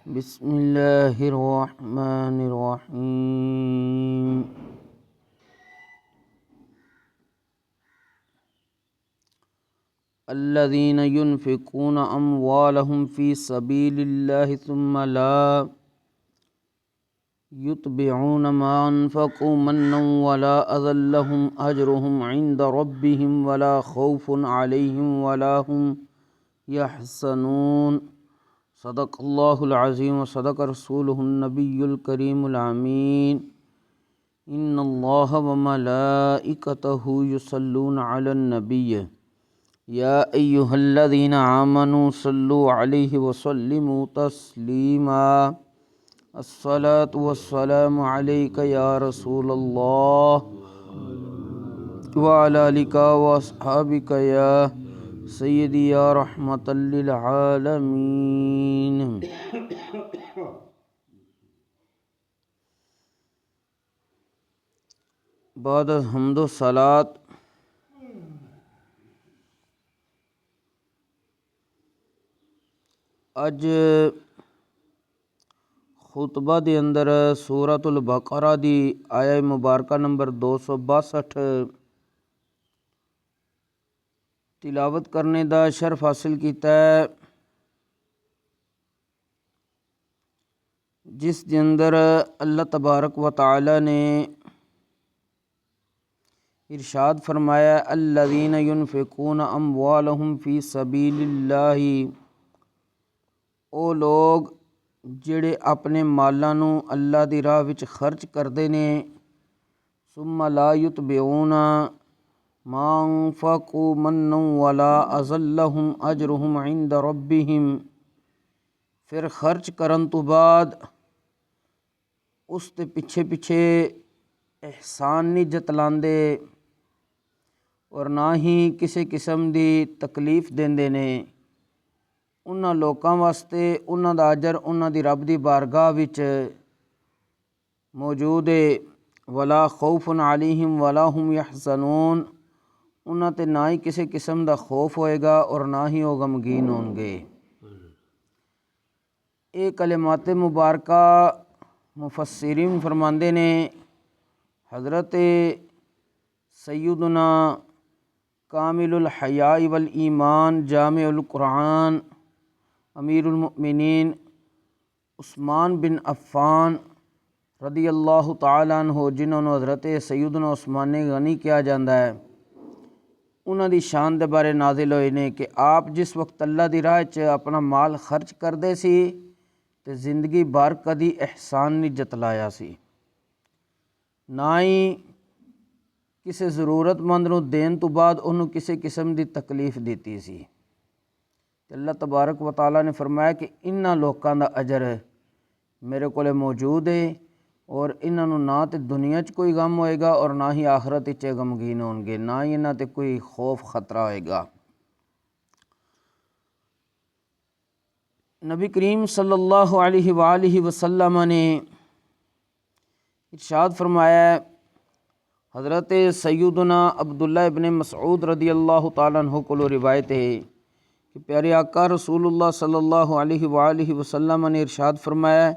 بسم اللہ الرحمن الرحیم۔ الذین ينفقون اموالهم فی سبیل اللہ ثم لا یتبعون ما انفقوا منا ولا اذى لهم اجرهم عند ربهم ولا خوف علیہم ولا هم یحزنون۔ صدق اللہ العظیم و صدق رسولہ النبی الکریم الامین۔ ان اللہ و ملائکتہ یصلون علی النبی یا ایہا الذین آمنوا صلوا علیہ وسلموا تسلیما۔ الصلاۃ والسلام علیک یا رسول اللہ وعلی آلک واصحابک یا سیدی یا رحمۃ للعالمین۔ بعد از حمد و صلات اج خطبہ دے اندر سورۃ البقرہ دی آیہ مبارکہ نمبر 262 تلاوت کرنے دا شرف حاصل کیتا ہے، جس دے اندر اللہ تبارک و تعالی نے ارشاد فرمایا الذین ينفقون اموالهم فی سبیل اللہ، او لوگ جڑے اپنے مالاں نوں اللہ دی راہ وچ خرچ کردے نے، ثم لا یتبعون ما انفقوا منا ولا اذى لهم اجرهم عند ربهم، پھر خرچ کرن تو بعد اس تے پیچھے پیچھے احسان نہیں جتلاندے اور نہ ہی کسی قسم دی تکلیف دیندے نے، انہاں لوکاں واسطے انہاں دا اجر انہاں دی رب دی بارگاہ وچ موجود ہے۔ ولا خوف علیہم ولا هم یحزنون، انہاں تے نہ ہی کسی قسم دا خوف ہوئے گا اور نہ ہی وہ غمگین ہون گے۔ یہ کلمات مبارکہ مفسرین فرماندے نے حضرت سیدنا کامل الحیاء والایمان جامع القرآن امیر المؤمنین عثمان بن عفان رضی اللہ تعالیٰ عنہ، جنہوں نے حضرت سیدنا عثمان غنی کیا جاندہ ہے، انہاں دی شان دے بارے نازل ہوئے نے کہ آپ جس وقت اللہ دی راہ وچ اپنا مال خرچ کردے سی تے زندگی بھر کدی احسان نہیں جتلایا سی، نہ ہی کسی ضرورت مند نوں دین تو بعد انہوں کسی قسم دی تکلیف دیتی سی۔ اللہ تبارک و تعالیٰ نے فرمایا کہ انہاں لوکاں دا اجر میرے کولے موجود ہے اور انہاں نوں نہ تے دنیا چ کوئی غم ہوئے گا اور نہ ہی آخرت وچ غمگین ہون گے، نہ ہی انہاں تے کوئی خوف خطرہ ہوئے گا۔ نبی کریم صلی اللہ علیہ وآلہ وسلم نے ارشاد فرمایا ہے، حضرت سیدنا عبداللہ ابن مسعود رضی اللہ تعالیٰ عنہ کو روایت ہے کہ پیارے آقا رسول اللہ صلی اللہ علیہ وآلہ وسلم نے ارشاد فرمایا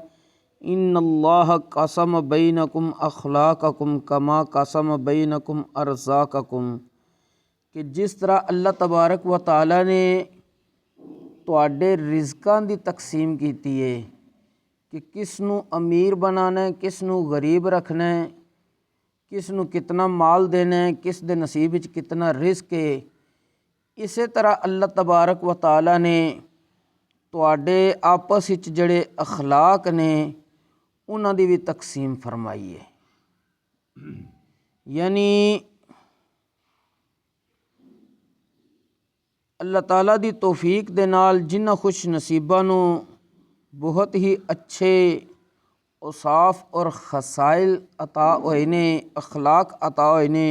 ان اللہ قسم بینکم اخلاقکم کما قسم بینکم ارزاقکم، کہ جس طرح اللہ تبارک و تعالیٰ نے تواڈے رزقاں دی تقسیم کیتی ہے کہ کس نوں امیر بنانا ہے، کس نوں غریب رکھنا ہے، کس نوں کتنا مال دینا ہے، کس دے نصیب وچ کتنا رزق ہے، اسی طرح اللہ تبارک و تعالیٰ نے تواڈے آپس وچ جڑے اخلاق نے انہاں دی بھی تقسیم فرمائی ہے۔ یعنی اللہ تعالیٰ دی توفیق دے نال جنہاں خوش نصیباں نوں بہت ہی اچھے اوصاف اور خصائل عطا ہوئے نے، اخلاق عطا ہوئے نے،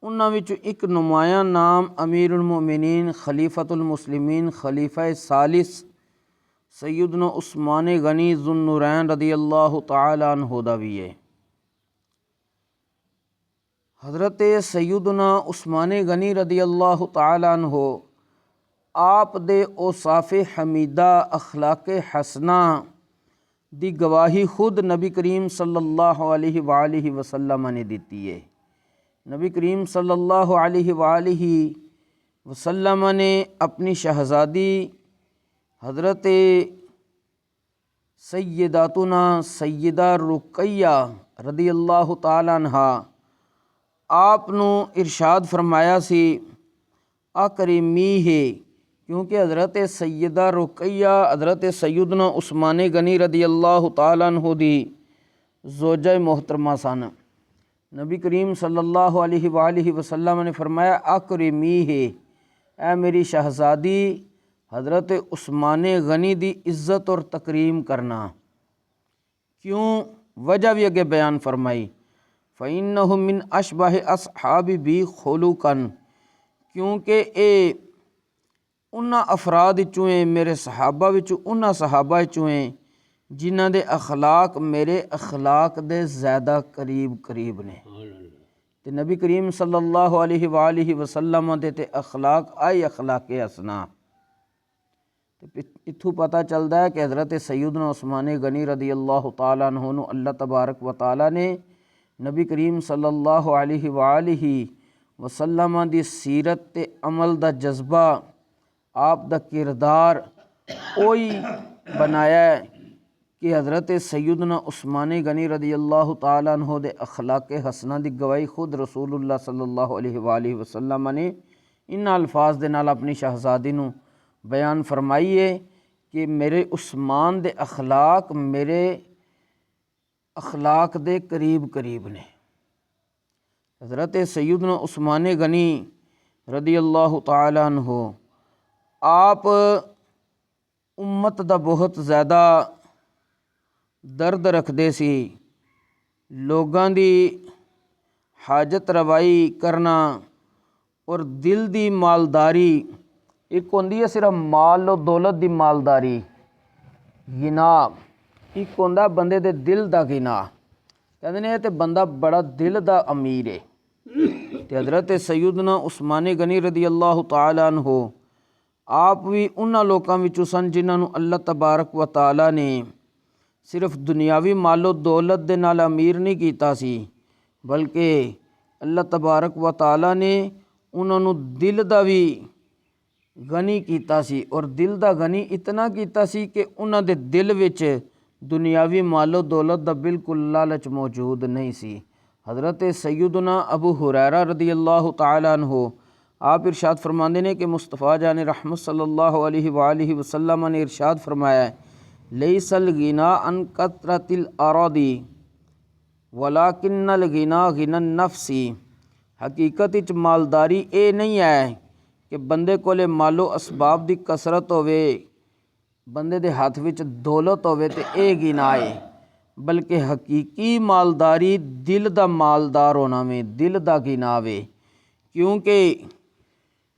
انہاں وچوں ایک نمایاں نام امیر المؤمنین خلیفۃ المسلمین خلیفہ ثالث سیدنا عثمان غنی ذو النورین رضی اللہ تعالیٰ عنہ دا بھی ہے۔ حضرت سیدنا عثمان غنی رضی اللہ تعالیٰ عنہ آپ دے اوصاف حمیدہ اخلاق حسنہ دی گواہی خود نبی کریم صلی اللہ علیہ وآلہ وسلم نے دیتی ہے۔ نبی کریم صلی اللہ علیہ وآلہ وسلم نے اپنی شہزادی حضرت سیداتنا سیدہ رقیہ رضی اللہ تعالیٰ عنہا آپ نو ارشاد فرمایا سی اکرمی ہے، کیونکہ حضرت سیدہ رقیہ حضرت سیدنا عثمان غنی رضی اللہ تعالیٰ عنہ دی زوجہ محترمہ سن۔ نبی کریم صلی اللہ علیہ وآلہ وسلم نے فرمایا اکرمی ہے، اے میری شہزادی حضرت عثمان غنی دی عزت اور تکریم کرنا۔ کیوں؟ وجہ بھی اگے بیان فرمائی، فَإِنَّهُ مِنْ أَشْبَهِ أَصْحَابِ بِي خُلُقًا، کیونکہ اے انہاں افراد وچوں ہیں، میرے صحابہ وچوں انہاں صحابہ وچوں ہیں جنہاں دے اخلاق میرے اخلاق دے زیادہ قریب نے۔ تے نبی کریم صلی اللہ علیہ وآلہ وسلم دے تے اخلاق آئی اخلاق حسنہ۔ اتھوں پتہ چلدا ہے کہ حضرت سیدنا عثمان غنی رضی اللہ تعالیٰ عنہ نو اللہ تبارک و تعالیٰ نے نبی کریم صلی اللہ علیہ وآلہ وسلم دی سیرت تے عمل دا جذبہ، آپ دا کردار اوہی بنایا ہے کہ حضرت سیدنا عثمان غنی رضی اللہ تعالیٰ عنہ دے اخلاق حسنہ دی گواہی خود رسول اللہ صلی اللہ علیہ وآلہ وسلم نے ان الفاظ دے نال اپنی شہزادی نو بیان فرمائی ہے کہ میرے عثمان دے اخلاق میرے اخلاق دے قریب نے۔ حضرت سیدنا عثمان غنی رضی اللہ تعالیٰ عنہ آپ امت دا بہت زیادہ درد رکھدے سی، لوگاں دی حاجت روائی کرنا اور دل دی مالداری، ایک ہوندی ہے صرف مال و دولت دی مالداری، غنا، ایک ہوندا بندے دے دل دا غنا، کہندے نے تے بندہ بڑا دل دا امیر ہے۔ تے حضرت سیدنا عثمان غنی رضی اللہ تعالیٰ عنہ آپ بھی انہاں لوکاں وچوں سن جنہاں نو اللہ تبارک و تعالیٰ نے صرف دنیاوی مال و دولت دے نال امیر نہیں کیتا سی، بلکہ اللہ تبارک و تعالیٰ نے انہاں نو دل دا بھی غنی کیتا سی، اور دل دا غنی اتنا کیتا سی کہ انہاں دے دل وچ دنیاوی مال و دولت دا بالکل لالچ موجود نہیں سی۔ حضرت سیدنا ابو ہریرہ رضی اللہ تعالیٰ عنہ آپ ارشاد فرماندے نے کہ مصطفیٰ جان رحمت صلی اللہ علیہ وآلہ وسلم نے ارشاد فرمایا ہے لیس الغنی عن کثرۃ الاراضی ولکن الغنی غنی النفس، حقیقت وچ مالداری اے نہیں ہے کہ بندے کولے مال و اسباب دی کثرت ہووے، بندے دے ہاتھ وچ دولت ہووے تے اے غنا ہے، بلکہ حقیقی مالداری دل دا مالدار ہونا میں، دل دا غنا وے۔ کیونکہ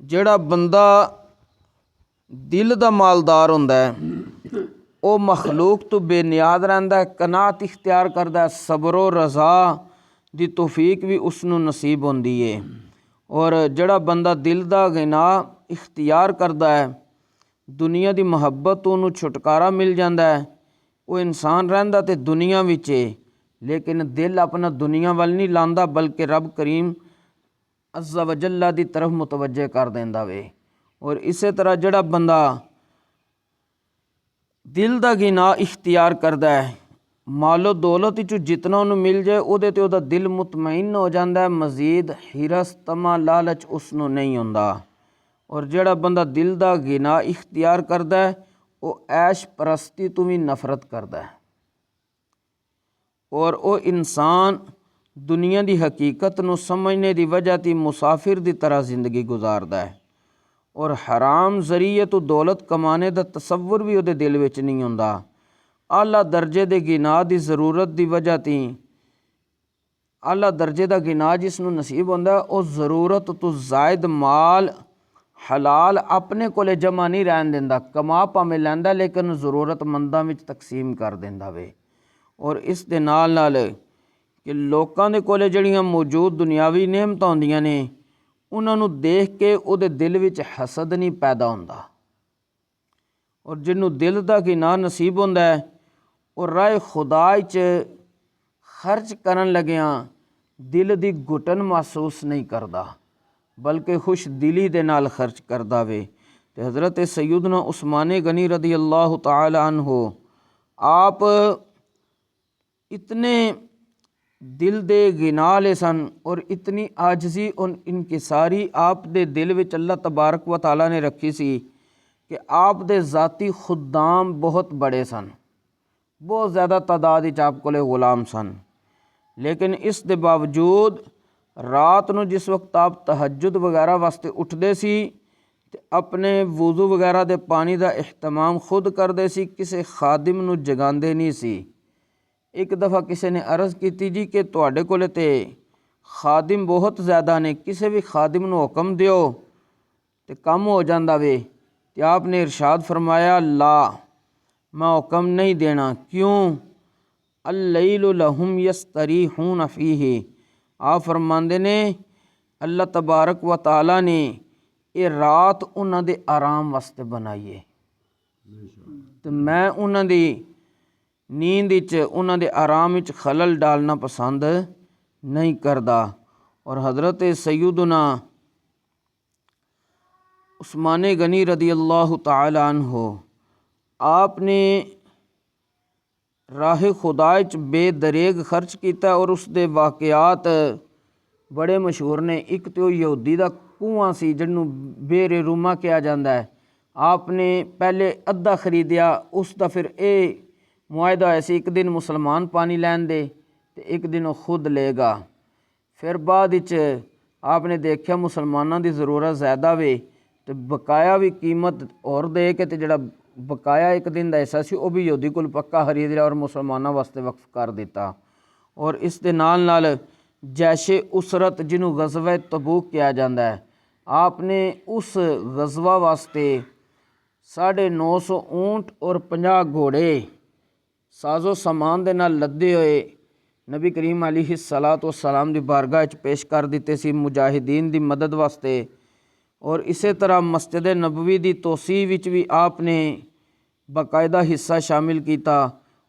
جڑا بندہ دل دا مالدار ہوندا ہے او مخلوق تو بے نیاز رہندا ہے، قناعت اختیار کردا ہے، صبر و رضا دی توفیق بھی اس نو نصیب ہوندی ہے۔ اور جڑا بندہ دل دا غنا اختیار کردا ہے، دنیا دی محبت تو انہوں چھٹکارا مل جاندا ہے، وہ انسان رہندا تے دنیا وچ ہے لیکن دل اپنا دنیا وال نہیں لاندا، بلکہ رب کریم عز و جل دی طرف متوجہ کر دیندا وے۔ اور اسی طرح جڑا بندہ دل دا غنا اختیار کردا ہے، مال و دولت وچ جتنا انہوں مل جائے او دے تے او دا دل مطمئن ہو جاندا ہے، مزید حرص طمع لالچ اس نو نہیں ہوندا۔ اور جڑا بندہ دل دا غنا اختیار کردا ہے او عیش پرستی تو بھی نفرت کردا ہے، اور او انسان دنیا دی حقیقت نو سمجھنے دی وجہ تی مسافر دی طرح زندگی گزاردا ہے، اور حرام ذریعے تو دولت کمانے دا تصور بھی او دے دل وچ نہیں ہوندا۔ اعلیٰ درجے دے غنا دی ضرورت دی وجہ تی اعلیٰ درجے دا غنا جس نو نصیب ہوندا او ضرورت تو زائد مال حلال اپنے کولے جمع نہیں رہن دیندا، کما پاویں لیندا لیکن ضرورت منداں وچ تقسیم کر دیندا وے۔ اور اس دے نال کہ لوکاں دے کولے جڑیاں موجود دنیاوی نعمتاں ہوندیاں نے ਉਹਨਾਂ ਨੂੰ ਦੇਖ ਕੇ ਉਹਦੇ ਦਿਲ ਵਿੱਚ ਹਸਦ ਨਹੀਂ ਪੈਦਾ ਹੁੰਦਾ। ਔਰ ਜਿਹਨੂੰ ਦਿਲ ਦਾ ਗਿਨਾਹ ਨਸੀਬ ਹੁੰਦਾ ਹੈ ਉਹ ਰਾਹ ਖੁਦਾ 'ਚ ਖਰਚ ਕਰਨ ਲੱਗਿਆਂ ਦਿਲ ਦੀ ਘੁਟਨ ਮਹਿਸੂਸ ਨਹੀਂ ਕਰਦਾ ਬਲਕਿ ਖੁਸ਼ ਦਿਲੀ ਦੇ ਨਾਲ ਖਰਚ ਕਰਦਾ ਵੇ। ਤੇ حضرت سیدنا عثمان غنی رضی اللہ تعالی عنہ آپ اتنے دل دے گنا لے سن اور اتنی عاجزی اور انکساری آپ دے دل وچ اللہ تبارک و تعالی نے رکھی سی کہ آپ دے ذاتی خدام بہت بڑے سن، بہت زیادہ تعداد وچ آپ کولے غلام سن، لیکن اس دے باوجود رات نو جس وقت آپ تہجد وغیرہ واسطے اٹھدے سی تے اپنے وضو وغیرہ دے پانی دا اہتمام خود کردے سی، کسے خادم نو جگاندے نہیں سی۔ ایک دفعہ کسی نے عرض کیتی جی کہ تواڈے کولے تے خادم بہت زیادہ نے، کسے بھی خادم نو حکم دیو تے کم ہو جاندا وے، تے آپ نے ارشاد فرمایا لا، میں حکم نہیں دینا، کیوں؟ اللیل لہم یستریحون فیہ، آپ فرماندے نے اللہ تبارک و تعالی نے یہ رات انہاں دے آرام واسطے بنائیے، تو میں انہاں دی نیند وچ انہاں دے آرام وچ خلل ڈالنا پسند نہیں کردا۔ اور حضرت سیدنا عثمان غنی رضی اللہ تعالی عنہ آپ نے راہ خدا وچ بے دریغ خرچ کیتا اور اس دے واقعات بڑے مشہور نے۔ ایک تو یہودی دا کنواں سی جنوں بیر روما کہا جاندہ ہے، آپ نے پہلے ادھا خریدیا، اس دا پھر اے معاہدہ ایسی ایک دن مسلمان پانی لین دے تے ایک دن وہ خود لے گا۔ پھر بعد وچ آپ نے دیکھیا مسلمانوں دی ضرورت زیادہ وے تے بقایا بھی قیمت اور دے کے تے جڑا بقایا ایک دن دا ایسا سی وہ بھی یہودی کول پکا خرید لیا اور مسلمانوں واسطے وقف کر دیتا۔ اور اس دے نال جیش اسرت جنہوں غزوہ تبوک کیا جاندہ ہے، آپ نے اس غزوہ واسطے 950 اونٹ اور 50 گھوڑے ساز و سامان دے نال لدے ہوئے نبی کریم علیہ السلام دی بارگاہ وچ پیش کر دیتے سی مجاہدین دی مدد واسطے۔ اور اسی طرح مسجد نبوی دی توسیع وچ بھی آپ نے باقاعدہ حصہ شامل کیتا،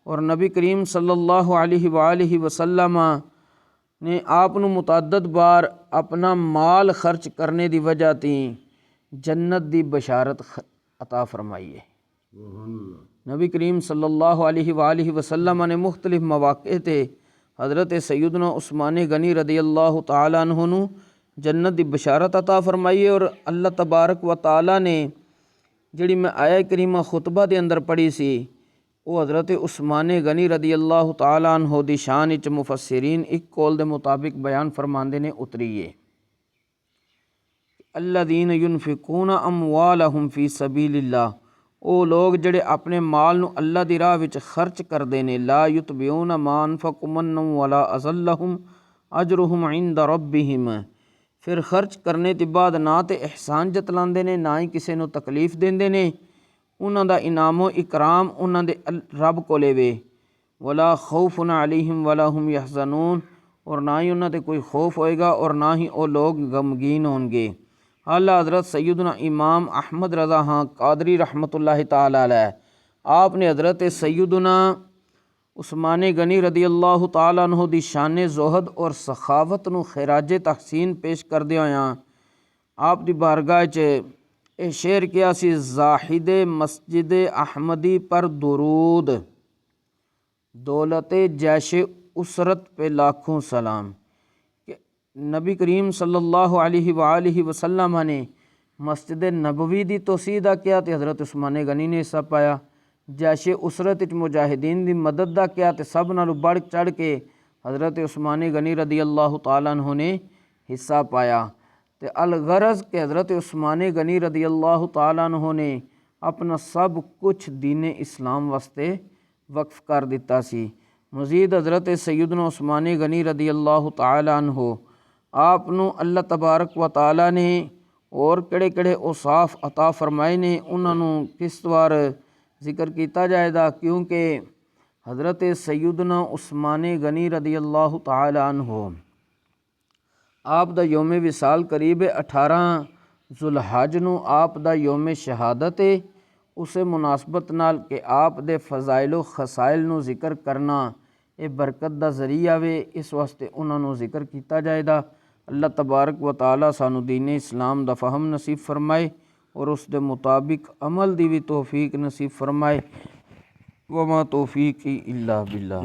اور نبی کریم صلی اللہ علیہ وآلہ وسلم نے آپ نو متعدد بار اپنا مال خرچ کرنے دی وجہ تھی جنت دی بشارت عطا فرمائی ہے۔ نبی کریم صلی اللہ علیہ وآلہ وسلم نے مختلف مواقع تے حضرت سیدنا عثمان غنی رضی اللہ تعالیٰ عنہ نو جنت دی بشارت عطا فرمائی ہے۔ اور اللہ تبارک و تعالیٰ نے جڑی میں آیہ کریمہ خطبہ دے اندر پڑھی سی وہ حضرت عثمان غنی رضی اللہ تعالیٰ عنہ دی شان وچ مفسرین ایک قول دے مطابق بیان فرماندے نے اتری ہے، الذین ینفقون اموالہم فی سبیل اللہ، او لوگ جڑے اپنے مال نو اللہ دی راہ وچ خرچ کردے نے، لا یتبعون ما انفقوا منا ولا اذلہم اجرہم عند ربہم، پھر خرچ کرنے تے بعد نہ تے احسان جتلاندے نے نہ ہی کسے نو تکلیف دیندے نے، انہاں دا انعام و اکرام انہاں دے رب کولے وے، ولا خوف علیہم ولا هم یحزنون، اور نہ ہی انہاں تے کوئی خوف ہوئے گا اور نہ ہی وہ لوگ غمگین ہوں گے۔ اعلیٰ حضرت سیدنا امام احمد رضا خان قادری رحمۃ اللہ تعالی علیہ آپ نے حضرت سیدنا عثمان غنی رضی اللہ تعالیٰ عنہ دی شان زہد اور سخاوت نو خراج تحسین پیش کردے ہویاں آپ دی بارگاہ وچ اے شعر کیا سی، زاہد مسجد احمدی پر درود، دولت جیش اسرت پہ لاکھوں سلام، کہ نبی کریم صلی اللہ علیہ وآلہ وسلم نے مسجد نبوی دی توسیع دا کیا تے حضرت عثمان غنی نے حصہ پایا، جیش اسرت وچ مجاہدین دی مدد دا کیا تے سب نالوں بڑھ چڑھ کے حضرت عثمان غنی رضی اللہ تعالیٰ عنہ نے حصہ پایا۔ تے الغرض کہ حضرت عثمان غنی رضی اللہ تعالیٰ عنہ نے اپنا سب کچھ دین اسلام واسطے وقف کر دیتا سی۔ مزید حضرت سیدنا عثمان غنی رضی اللہ تعالیٰ عنہ آپ نو اللہ تبارک و تعالیٰ نے اور کڑے کڑے اوصاف عطا فرمائے نے، انہاں نو کس وار ذکر کیتا جائے گا، کیونکہ حضرت سیدنا عثمان غنی رضی اللہ تعالیٰ عنہ آپ دا یوم وصال قریب ہے 18 ذوالحج نو آپ دا یوم شہادت ہے۔ اسے مناسبت نال کہ آپ دے فضائل و خصائل نو ذکر کرنا یہ برکت دا ذریعہ وے، اس واسطے انہاں نو ذکر کیتا جائے دا۔ اللہ تبارک و تعالیٰ سانو دین اسلام دا فہم نصیب فرمائے اور اس دے مطابق عمل دی بھی توفیق نصیب فرمائے۔ وما توفیقی الا باللہ۔